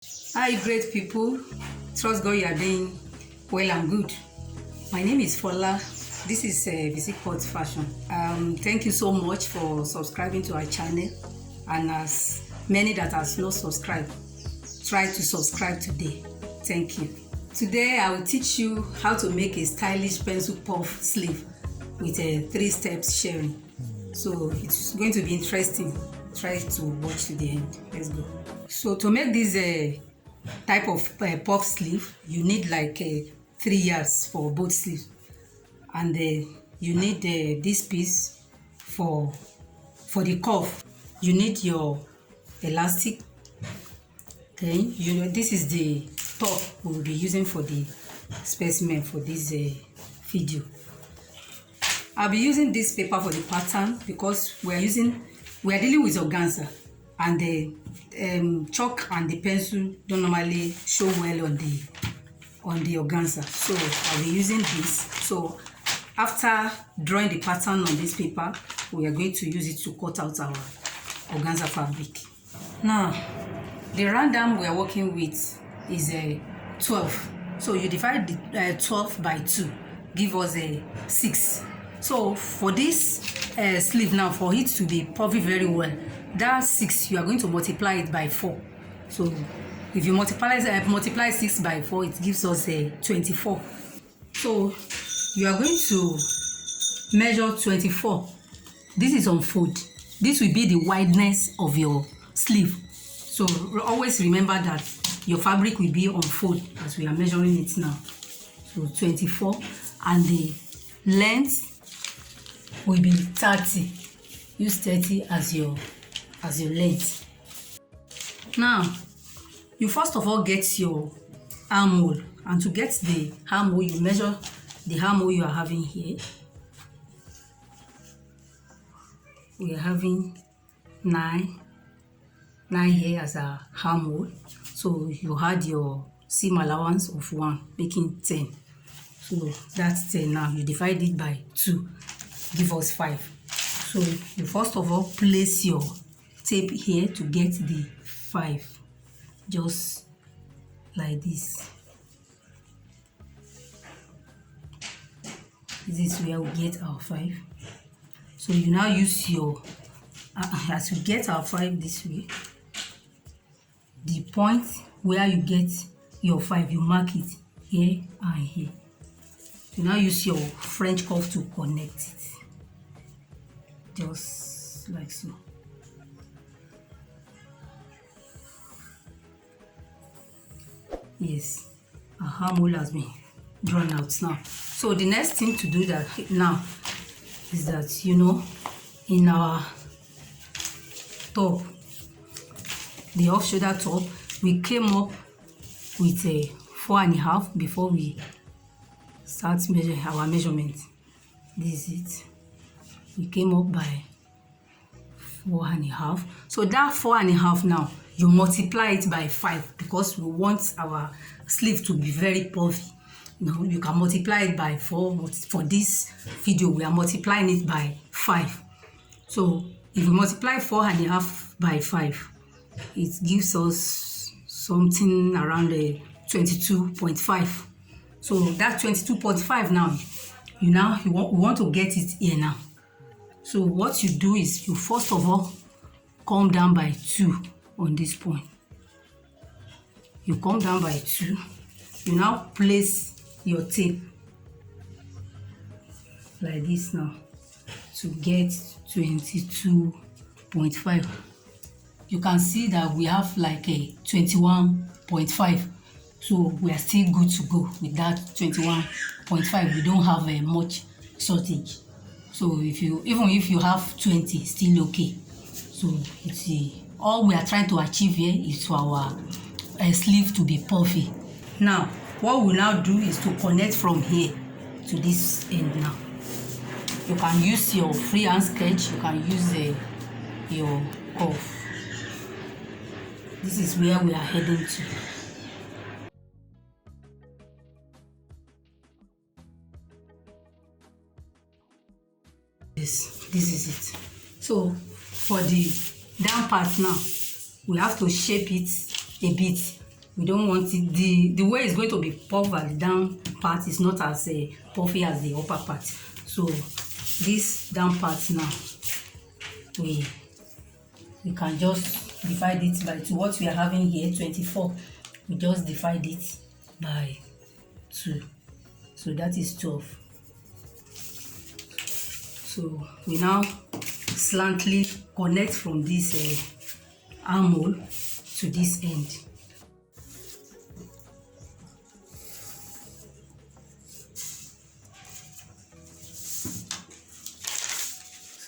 Hi, great people. Trust God you are doing well and good. My name is Fola. This is Physique Fashion. Thank you so much for subscribing to our channel. And as many that has not subscribed, try to subscribe today. Thank you. Today I will teach you how to make a stylish pencil puff sleeve with a 3-step shirring. So it's going to be interesting. Try to watch to the end. Let's go. So to make this type of puff sleeve, you need like 3 yards for both sleeves, and you need this piece for the cuff. You need your elastic. Then this is the top we will be using for the specimen for this video. I'll be using this paper for the pattern because we are dealing with organza, and the chalk and the pencil don't normally show well on the organza, so I'll be using this. So after drawing the pattern on this paper, we are going to use it to cut out our organza fabric. Now the random we are working with is 12, so you divide the 12 by 2, give us a 6. So for this sleeve now, for it to be puffy very well, that 6 you are going to multiply it by 4. So if you multiply 6 by 4, it gives us 24. So you are going to measure 24. This is on fold. This will be the wideness of your sleeve. So always remember that your fabric will be on fold as we are measuring it now. So 24, and the length will be 30. Use 30 as your length. Now you first of all get your armhole, and to get the armhole, you measure the armhole you are having here. We are having 9 here as a armhole, so you had your seam allowance of 1, making 10. So that's 10. Now you divide it by 2, give us 5. So you first of all place your tape here to get the 5, just like this. This is where we get our 5. So you now use your as we get our 5 this way, the point where you get your 5, you mark it here and here. You now use your French cuff to connect it, just like so. Yes, our armhole has been drawn out now. So the next thing to do that now is that, in our top, the off shoulder top, we came up with a 4.5 before we start measuring our measurement. This is it. We came up by 4.5. So that 4.5 now, you multiply it by 5 because we want our sleeve to be very puffy. You can multiply it by 4, but for this video we are multiplying it by 5. So if we multiply 4.5 by 5, it gives us something around 22.5. So that 22.5 now, we want to get it here now. So what you do is you first of all come down by 2 on this point. You come down by 2. You now place your tape like this now to get 22.5. You can see that we have like a 21.5. So we are still good to go with that 21.5. We don't have much shortage. So even if you have 20, still okay. So it's all we are trying to achieve here is for our sleeve to be puffy. Now what we now do is to connect from here to this end. Now you can use your freehand sketch, you can use your cuff. This is where we are heading to. This is it. So for the down part now, we have to shape it a bit We don't want it, the way it's going to be puffed at the down part is not as puffy as the upper part. So this down part now, we can just divide it by 2. What we are having here, 24, we just divide it by 2, so that is 12. So we now slantly connect from this armhole to this end.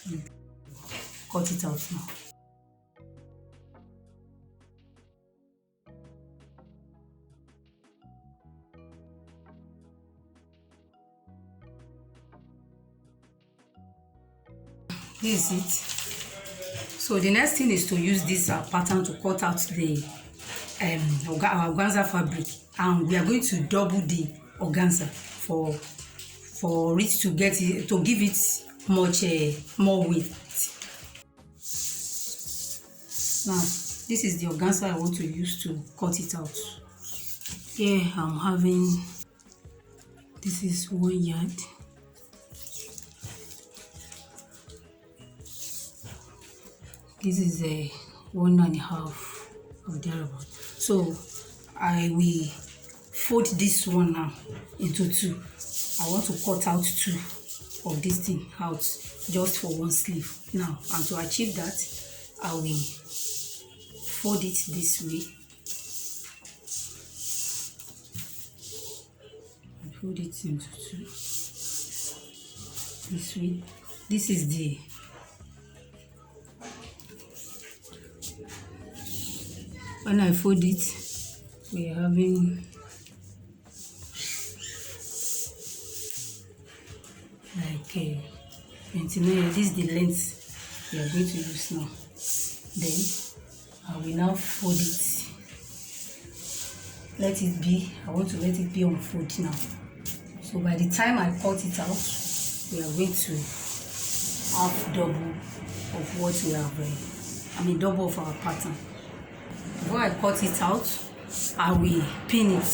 So, cut it out now. This is it. So the next thing is to use this pattern to cut out the organza fabric, and we are going to double the organza for it to give it much more weight. Now this is the organza I want to use to cut it out. Here I'm having, this is 1 yard. This is a 1.5 or thereabout. So I will fold this one now into 2. I want to cut out 2 of this thing out just for one sleeve now, and to achieve that I will fold it this way. Fold it into 2 this way. This is the when I fold it, we are having like 29. This is the length we are going to use now. Then I will now fold it. Let it be. I want to let it be on fold now. So by the time I cut it out, we are going to have double of what we have. Double of our pattern. Before I cut it out, I will pin it.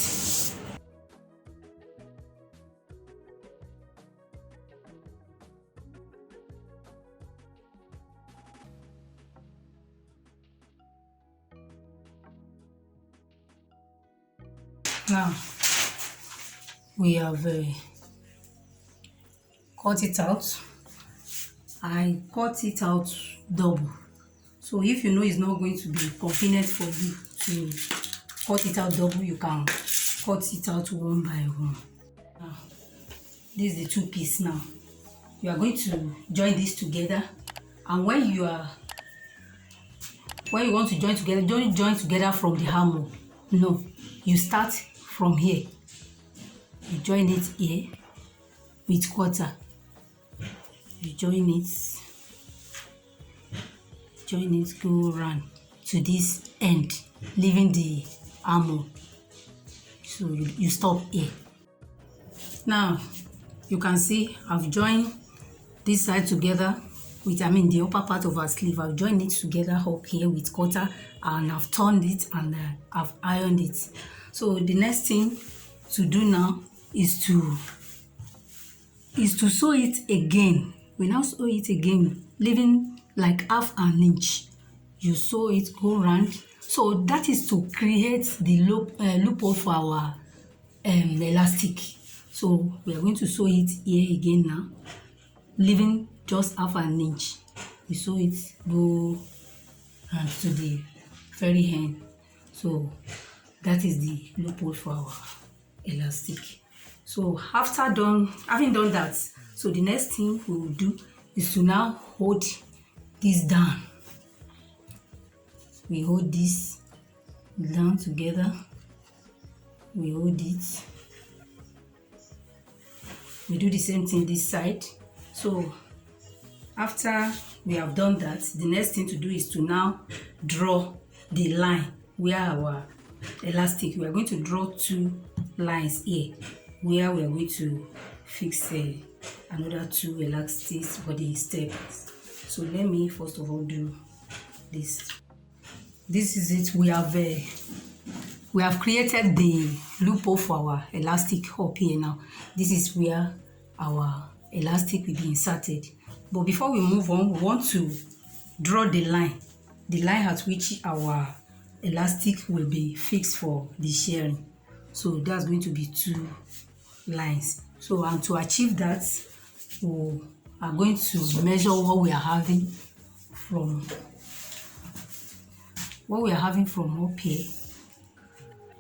Now we have cut it out. I cut it out double. So if you know it's not going to be convenient for you to cut it out double, you can cut it out 1 by 1. Now, this is the 2 piece now. You are going to join this together, and when you want to join together, don't join together from the armhole. No, you start from here. You join it here with quarter. You join it, go around to this end, leaving the armhole. So you stop here. Now you can see I've joined this side together with the upper part of our sleeve. I've joined it together up here with quarter, and I've turned it and I've ironed it. So the next thing to do now is to sew it again. We now sew it again, leaving like half an inch. You sew it, go round. So that is to create the loophole for our elastic. So we are going to sew it here again now, leaving just half an inch. We sew it, go round to the very end. So that is the loophole for our elastic. So after having done that, so the next thing we will do is to now hold this down. We hold this down together. We hold it. We do the same thing this side. So after we have done that, the next thing to do is to now draw the line where our elastic, we are going to draw 2 lines here where we are going to fix another 2 elastics for the steps. So let me first of all do this. This is it. We have we have created the loophole for our elastic up here now. This is where our elastic will be inserted. But before we move on, we want to draw the line at which our elastic will be fixed for the shirring. So that's going to be 2 lines. So, and to achieve that, we are going to measure what we are having from up here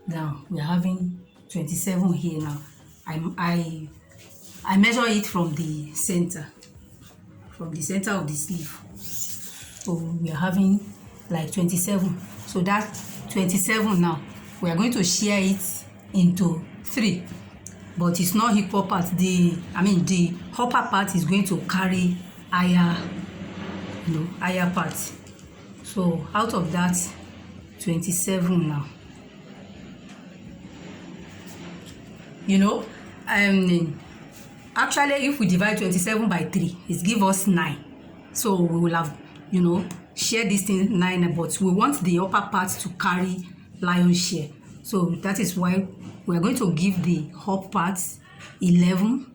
down. We are having 27 here now. I measure it from the center of the sleeve. So we are having like 27. So that 27 now, we are going to share it into 3. But it's not equal parts. The upper part is going to carry higher parts. So out of that 27 now, actually if we divide 27 by 3, it gives us 9. So we will have, share this thing 9, but we want the upper part to carry lion's share. So that is why we are going to give the up parts 11.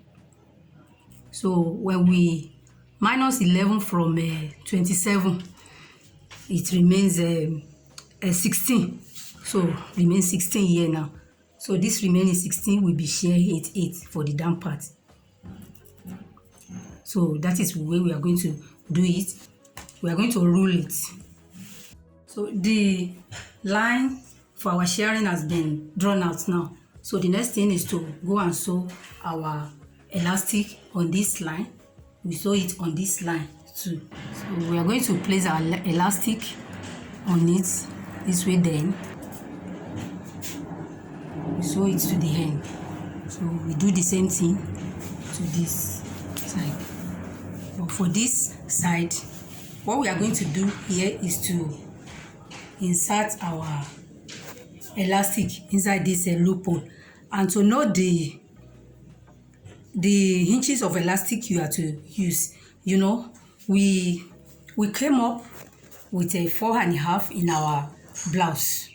So when we minus 11 from 27, it remains 16. So remains 16 here now. So this remaining 16 will be share 8 for the down part. So that is the way we are going to do it. We are going to rule it. So the line for our shirring has been drawn out now. So the next thing is to go and sew our elastic on this line. We sew it on this line too. So we are going to place our elastic on it this way, then we sew it to the end. So we do the same thing to this side. But for this side, what we are going to do here is to insert our elastic inside this loophole, and to know the inches of elastic you are to use. We came up with a 4.5 in our blouse,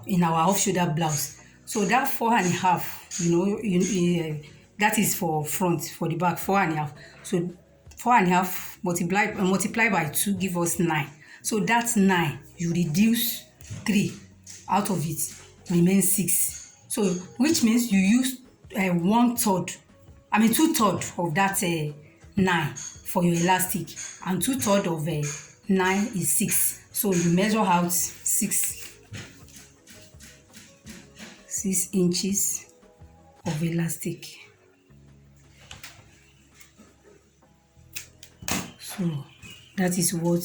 in our off-shoulder blouse. So that 4.5, that is for front. For the back, 4.5. So 4.5 multiply by 2 give us 9. So that's 9. You reduce 3 out of it, remains 6. So which means you use 2/3 of that 9 for your elastic, and 2/3 of 9 is 6. So you measure out 6 inches of elastic. So that is what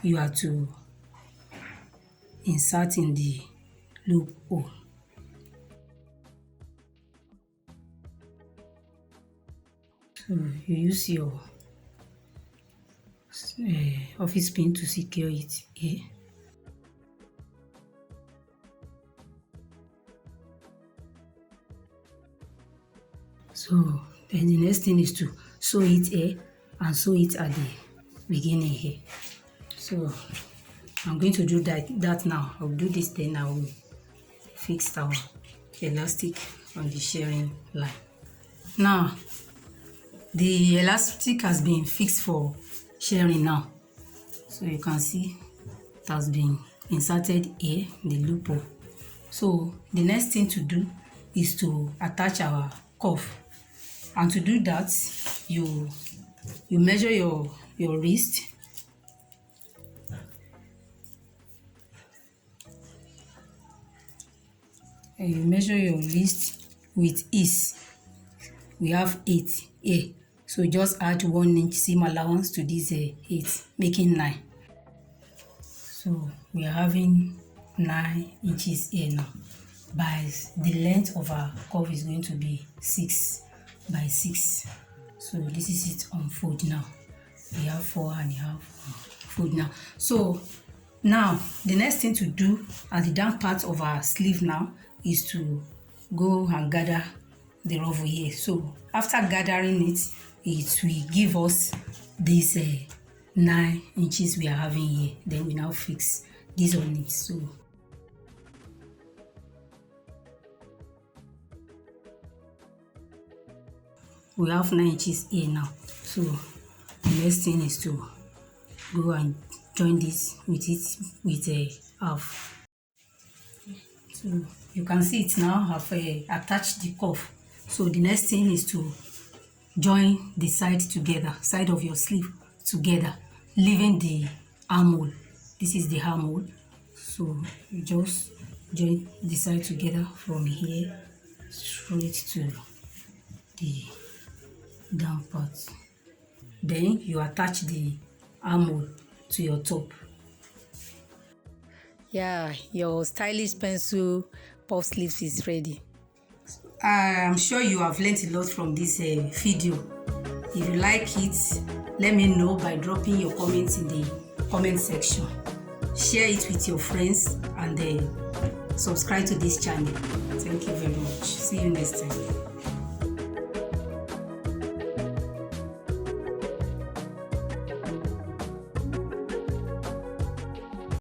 you are to insert in the loophole. So you use your office pin to secure it here. So then the next thing is to sew it here and sew it at the beginning here. So I'm going to do that now. I'll do this, then I will fix our elastic on the shirring line. Now the elastic has been fixed for shirring now. So you can see it has been inserted here in the loophole. So the next thing to do is to attach our cuff. And to do that, you measure your wrist. And you measure your wrist with ease. We have 8 here. So just add 1 inch seam allowance to this 8, making 9. So we are having 9 inches here now. By the length of our cuff is going to be 6 by 6. So this is it on fold now. We have 4.5 fold now. So now the next thing to do at the down part of our sleeve now is to go and gather the ruffle here. So after gathering it, it will give us this 9 inches we are having here. Then we now fix this on it. So we have 9 inches here now. So the next thing is to go and join this with a half. So you can see it now. I've attached the cuff. So the next thing is to join the side together, side of your sleeve together, leaving the armhole. This is the armhole. So you just join the side together from here straight to the down part. Then you attach the armhole to your top. Yeah, your stylish pencil puff sleeves is ready. I'm sure you have learned a lot from this video. If you like it, let me know by dropping your comments in the comment section. Share it with your friends and subscribe to this channel. Thank you very much. See you next time.